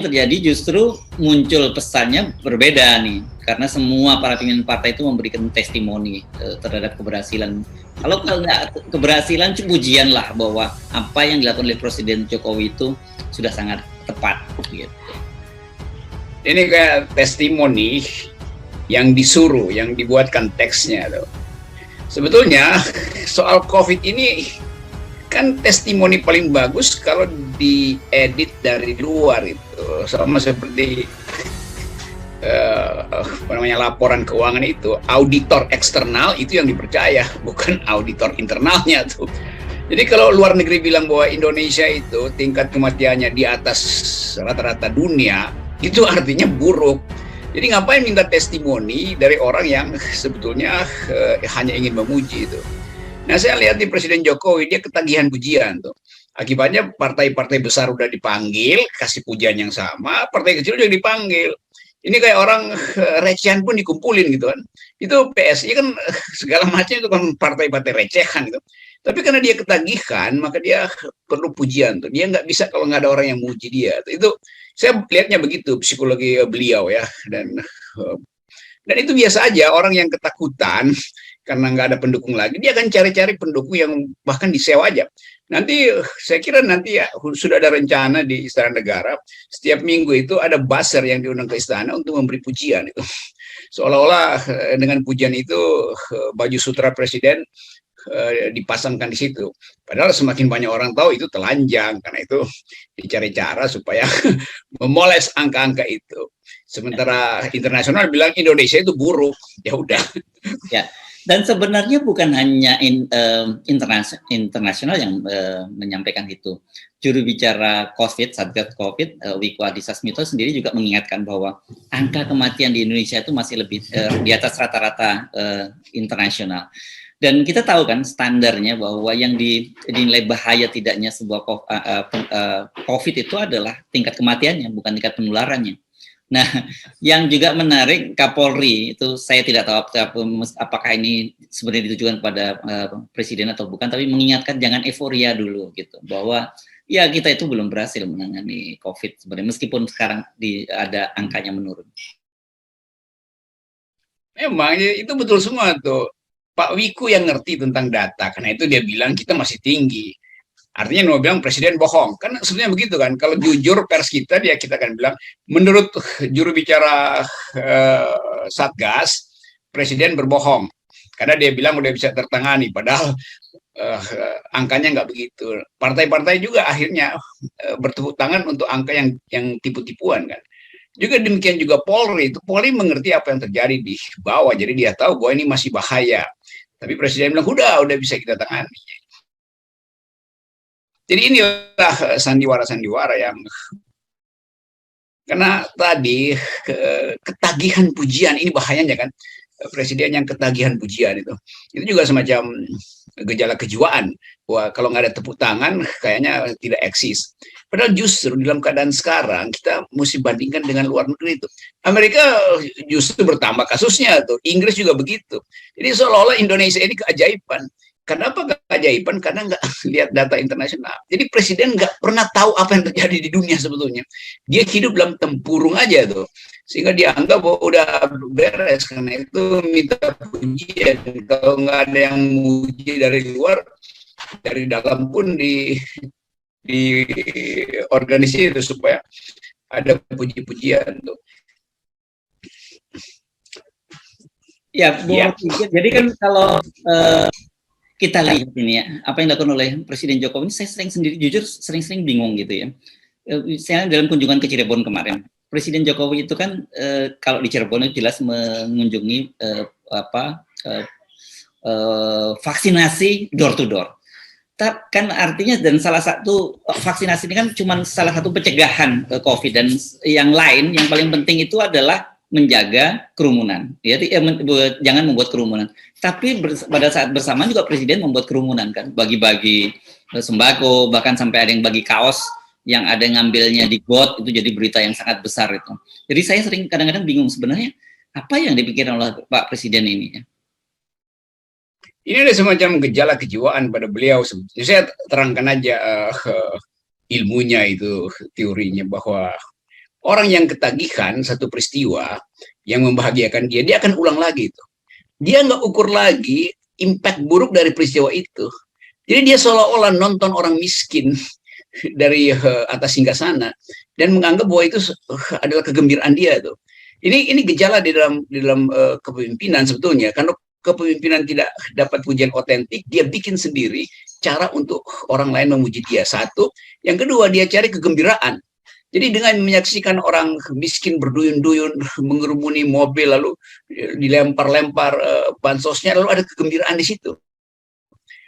terjadi justru muncul pesannya berbeda nih, karena semua para pimpinan partai itu memberikan testimoni terhadap keberhasilan. Kalau nggak keberhasilan, pujian lah bahwa apa yang dilakukan oleh Presiden Jokowi itu sudah sangat tepat. Gitu. Ini kayak testimoni yang disuruh, yang dibuatkan teksnya tuh. Sebetulnya soal COVID ini kan testimoni paling bagus kalau diedit dari luar itu, sama seperti laporan keuangan itu, auditor eksternal itu yang dipercaya, bukan auditor internalnya tuh. Jadi kalau luar negeri bilang bahwa Indonesia itu tingkat kematiannya di atas rata-rata dunia, itu artinya buruk. Jadi ngapain minta testimoni dari orang yang sebetulnya hanya ingin memuji itu. Nah, saya lihat di Presiden Jokowi, dia ketagihan pujian tuh. Akibatnya partai-partai besar udah dipanggil, kasih pujian yang sama, partai kecil juga dipanggil. Ini kayak orang recehan pun dikumpulin gitu kan. Itu PSI kan segala macam itu kan partai-partai recehan gitu. Tapi karena dia ketagihan, maka dia perlu pujian tuh. Dia nggak bisa kalau nggak ada orang yang muji dia. Itu saya lihatnya begitu psikologi beliau ya. Dan itu biasa aja, orang yang ketakutan karena nggak ada pendukung lagi, dia akan cari-cari pendukung yang bahkan disewa aja. Nanti saya kira nanti ya sudah ada rencana di Istana Negara, setiap minggu itu ada buzzer yang diundang ke istana untuk memberi pujian itu. Seolah-olah dengan pujian itu baju sutra presiden dipasangkan di situ. Padahal semakin banyak orang tahu itu telanjang, karena itu dicari cara supaya memoles angka-angka itu. Sementara internasional bilang Indonesia itu buruk, ya udah. Ya, dan sebenarnya bukan hanya internasional yang menyampaikan itu. Juru bicara COVID, Satgas COVID, Wiku Adhisa Smito sendiri juga mengingatkan bahwa angka kematian di Indonesia itu masih lebih di atas rata-rata internasional. Dan kita tahu kan standarnya bahwa yang dinilai bahaya tidaknya sebuah COVID itu adalah tingkat kematiannya, bukan tingkat penularannya. Nah, yang juga menarik, Kapolri itu saya tidak tahu apakah ini sebenarnya ditujukan kepada presiden atau bukan, tapi mengingatkan jangan euforia dulu gitu, bahwa ya kita itu belum berhasil menangani COVID sebenarnya, meskipun sekarang ada angkanya menurun. Memang itu betul semua tuh. Pak Wiku yang ngerti tentang data, karena itu dia bilang kita masih tinggi. Artinya mau bilang presiden bohong, kan sebenarnya begitu kan. Kalau jujur pers kita akan bilang menurut juru bicara Satgas, presiden berbohong karena dia bilang udah bisa tertangani, padahal angkanya nggak begitu. Partai-partai juga akhirnya bertepuk tangan untuk angka yang tipu-tipuan kan. Juga demikian juga Polri mengerti apa yang terjadi di bawah, jadi dia tahu bahwa ini masih bahaya. Tapi presiden bilang udah bisa kita tangani. Jadi inilah sandiwara-sandiwara yang karena tadi ketagihan pujian ini bahayanya kan, presiden yang ketagihan pujian itu juga semacam gejala kejiwaan, bahwa kalau nggak ada tepuk tangan kayaknya tidak eksis. Padahal justru dalam keadaan sekarang kita mesti bandingkan dengan luar negeri itu. Amerika justru bertambah kasusnya tuh, Inggris juga begitu. Jadi seolah-olah Indonesia ini keajaiban. Kenapa keajaiban? Karena nggak lihat data internasional. Jadi presiden nggak pernah tahu apa yang terjadi di dunia sebetulnya. Dia hidup dalam tempurung aja tuh, sehingga dianggap bahwa udah beres. Karena itu minta pujian. Kalau nggak ada yang muji dari luar, dari dalam pun organisasi itu supaya ada puji-pujian tuh. Ya, ya. Jadi kan kalau kita lihat ini ya, apa yang dilakukan oleh Presiden Jokowi, saya jujur sering bingung gitu ya. Saya dalam kunjungan ke Cirebon kemarin, Presiden Jokowi itu kan kalau di Cirebon itu jelas mengunjungi vaksinasi door to door. Kan artinya, dan salah satu vaksinasi ini kan cuma salah satu pencegahan COVID, dan yang lain yang paling penting itu adalah menjaga kerumunan. Jadi jangan membuat kerumunan. Tapi pada saat bersamaan juga presiden membuat kerumunan kan, bagi-bagi sembako, bahkan sampai ada yang bagi kaos yang ada yang ngambilnya di got, itu jadi berita yang sangat besar itu. Jadi saya sering kadang-kadang bingung sebenarnya apa yang dipikirkan oleh Pak Presiden ini ya. Ini ada semacam gejala kejiwaan pada beliau. Saya terangkan aja ilmunya itu, teorinya, bahwa Orang yang ketagihan satu peristiwa yang membahagiakan dia, dia akan ulang lagi itu. Dia nggak ukur lagi impact buruk dari peristiwa itu. Jadi dia seolah-olah nonton orang miskin dari atas hingga sana dan menganggap bahwa itu adalah kegembiraan dia tuh. Ini gejala di dalam kepemimpinan sebetulnya. Karena kepemimpinan tidak dapat pujian otentik, dia bikin sendiri cara untuk orang lain memuji dia. Satu, yang kedua dia cari kegembiraan. Jadi dengan menyaksikan orang miskin berduyun-duyun mengerumuni mobil lalu dilempar-lempar bansosnya, lalu ada kegembiraan di situ.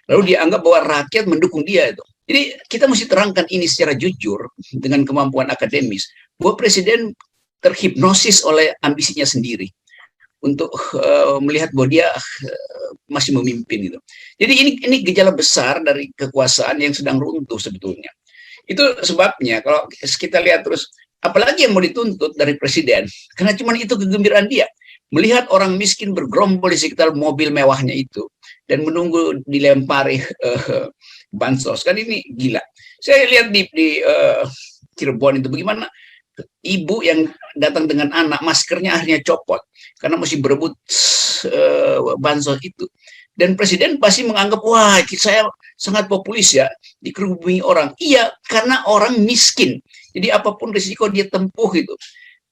Lalu dia anggap bahwa rakyat mendukung dia itu. Jadi kita mesti terangkan ini secara jujur dengan kemampuan akademis bahwa presiden terhipnosis oleh ambisinya sendiri untuk melihat bahwa dia masih memimpin gitu. Jadi ini gejala besar dari kekuasaan yang sedang runtuh sebetulnya. Itu sebabnya kalau kita lihat terus, apalagi yang mau dituntut dari presiden, karena cuma itu kegembiraan dia. Melihat orang miskin bergerombol di sekitar mobil mewahnya itu dan menunggu dilempari bansos, kan ini gila. Saya lihat di Cirebon itu bagaimana ibu yang datang dengan anak, maskernya akhirnya copot karena masih berebut bansos itu. Dan presiden pasti menganggap, wah saya sangat populis ya, dikerubungi orang. Iya, karena orang miskin. Jadi apapun risiko dia tempuh itu.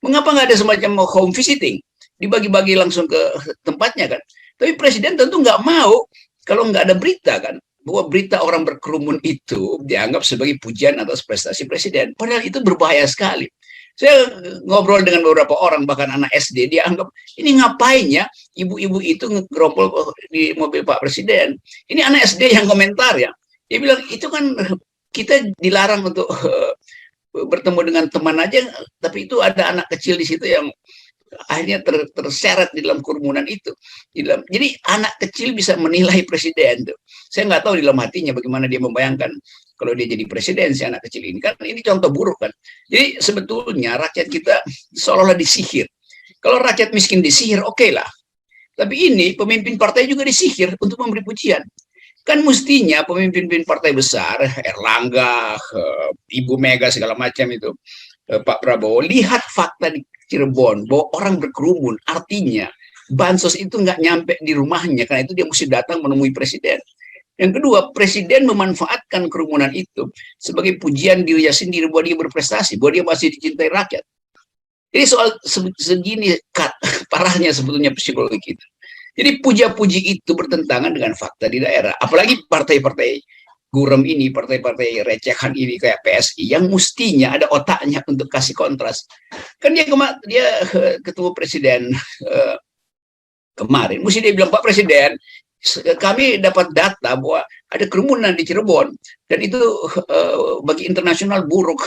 Mengapa nggak ada semacam home visiting? Dibagi-bagi langsung ke tempatnya kan. Tapi presiden tentu nggak mau kalau nggak ada berita kan. Bahwa berita orang berkerumun itu dianggap sebagai pujian atas prestasi presiden. Padahal itu berbahaya sekali. Saya ngobrol dengan beberapa orang, bahkan anak SD, dia anggap, ini ngapain ya ibu-ibu itu ngerompol di mobil Pak Presiden. Ini anak SD yang komentar ya. Dia bilang, itu kan kita dilarang untuk bertemu dengan teman aja, tapi itu ada anak kecil di situ yang akhirnya terseret di dalam kerumunan itu. Jadi anak kecil bisa menilai presiden tuh. Saya nggak tahu di dalam hatinya bagaimana dia membayangkan kalau dia jadi presiden si anak kecil ini. Kan ini contoh buruk kan. Jadi sebetulnya rakyat kita seolah-olah disihir. Kalau rakyat miskin disihir, oke lah. Tapi ini pemimpin partai juga disihir untuk memberi pujian. Kan mestinya pemimpin partai besar, Erlangga, Ibu Mega segala macam itu, Pak Prabowo, lihat fakta di Cirebon bahwa orang berkerumun, artinya bansos itu nggak nyampe di rumahnya, karena itu dia mesti datang menemui presiden. Yang kedua, presiden memanfaatkan kerumunan itu sebagai pujian dirinya sendiri bahwa dia berprestasi, bahwa dia masih dicintai rakyat. Jadi soal segini parahnya sebetulnya psikologi kita. Jadi puja-puji itu bertentangan dengan fakta di daerah. Apalagi partai-partai gurem ini, partai-partai recehan ini kayak PSI yang mestinya ada otaknya untuk kasih kontras. Kan dia ketemu presiden kemarin, mesti dia bilang, Pak Presiden, kami dapat data bahwa ada kerumunan di Cirebon dan itu bagi internasional buruk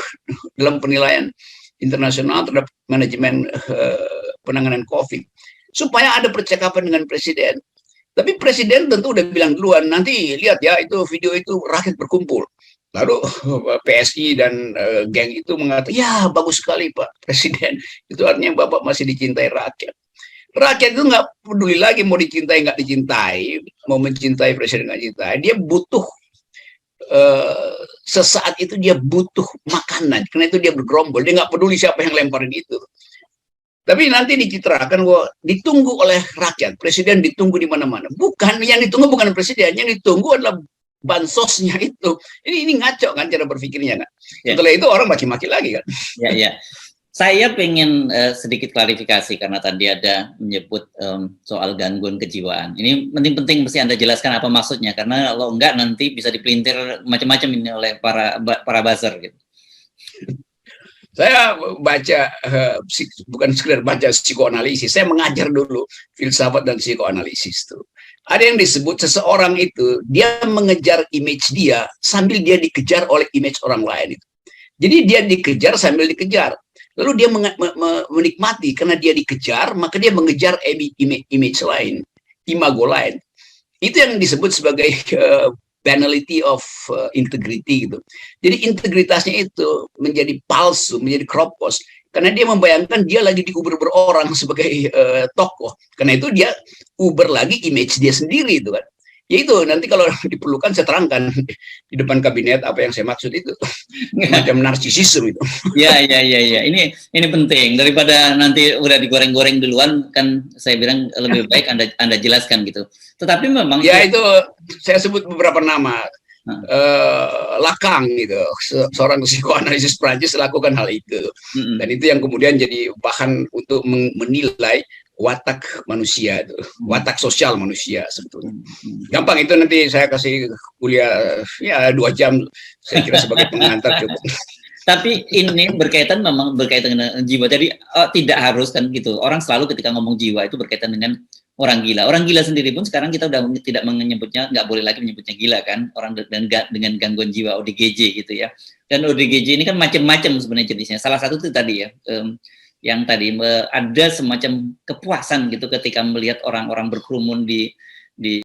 dalam penilaian internasional terhadap manajemen penanganan COVID. Supaya ada percakapan dengan presiden. Tapi presiden tentu udah bilang duluan, nanti lihat ya itu video itu rakyat berkumpul. Lalu PSI dan geng itu mengatakan, ya bagus sekali Pak Presiden. Itu artinya Bapak masih dicintai rakyat. Rakyat itu nggak peduli lagi mau dicintai nggak dicintai, mau mencintai presiden nggak cintai. Dia butuh sesaat itu dia butuh makanan, karena itu dia bergerombol. Dia nggak peduli siapa yang lemparin itu. Tapi nanti dicitrakan bahwa ditunggu oleh rakyat, presiden ditunggu di mana-mana. Bukan, yang ditunggu bukan presiden, yang ditunggu adalah bansosnya itu. Ini ngaco kan cara berpikirnya kan. Ya. Setelah itu orang maki-maki lagi kan. Ya. Saya pengen sedikit klarifikasi karena tadi ada menyebut soal gangguan kejiwaan. Ini penting-penting mesti Anda jelaskan apa maksudnya, karena kalau enggak nanti bisa dipelintir macam-macam ini oleh para buzzer gitu. Saya baca, bukan sekedar baca psikoanalisis, saya mengajar dulu filsafat dan psikoanalisis tuh. Ada yang disebut seseorang itu, dia mengejar image dia sambil dia dikejar oleh image orang lain itu. Jadi dia dikejar sambil dikejar. Lalu dia menikmati karena dia dikejar, maka dia mengejar image lain, imago lain. Itu yang disebut sebagai banality of integrity gitu. Jadi integritasnya itu menjadi palsu, menjadi kropos karena dia membayangkan dia lagi diuber berorang sebagai tokoh. Karena itu dia uber lagi image dia sendiri itu kan. Ya itu nanti kalau diperlukan saya terangkan di depan kabinet apa yang saya maksud itu. Macam narsisisme itu. Ya, ya, ya, ya. Ini penting daripada nanti udah digoreng-goreng duluan kan saya bilang lebih baik Anda jelaskan gitu. Tetapi memang ya itu saya sebut beberapa nama. Lacan gitu, seorang psikoanalisis Prancis lakukan hal itu, dan itu yang kemudian jadi bahan untuk menilai watak manusia itu, watak sosial manusia sebetulnya. Gampang itu, nanti saya kasih kuliah ya 2 jam, saya kira sebagai pengantar cukup. Tapi ini berkaitan dengan jiwa. Jadi tidak harus kan gitu. Orang selalu ketika ngomong jiwa itu berkaitan dengan orang gila. Orang gila sendiri pun sekarang kita udah tidak menyebutnya, nggak boleh lagi menyebutnya gila kan. Orang dengan gangguan jiwa, ODGJ gitu ya. Dan ODGJ ini kan macam-macam sebenarnya jenisnya. Salah satu itu tadi ya, yang tadi ada semacam kepuasan gitu ketika melihat orang-orang berkerumun di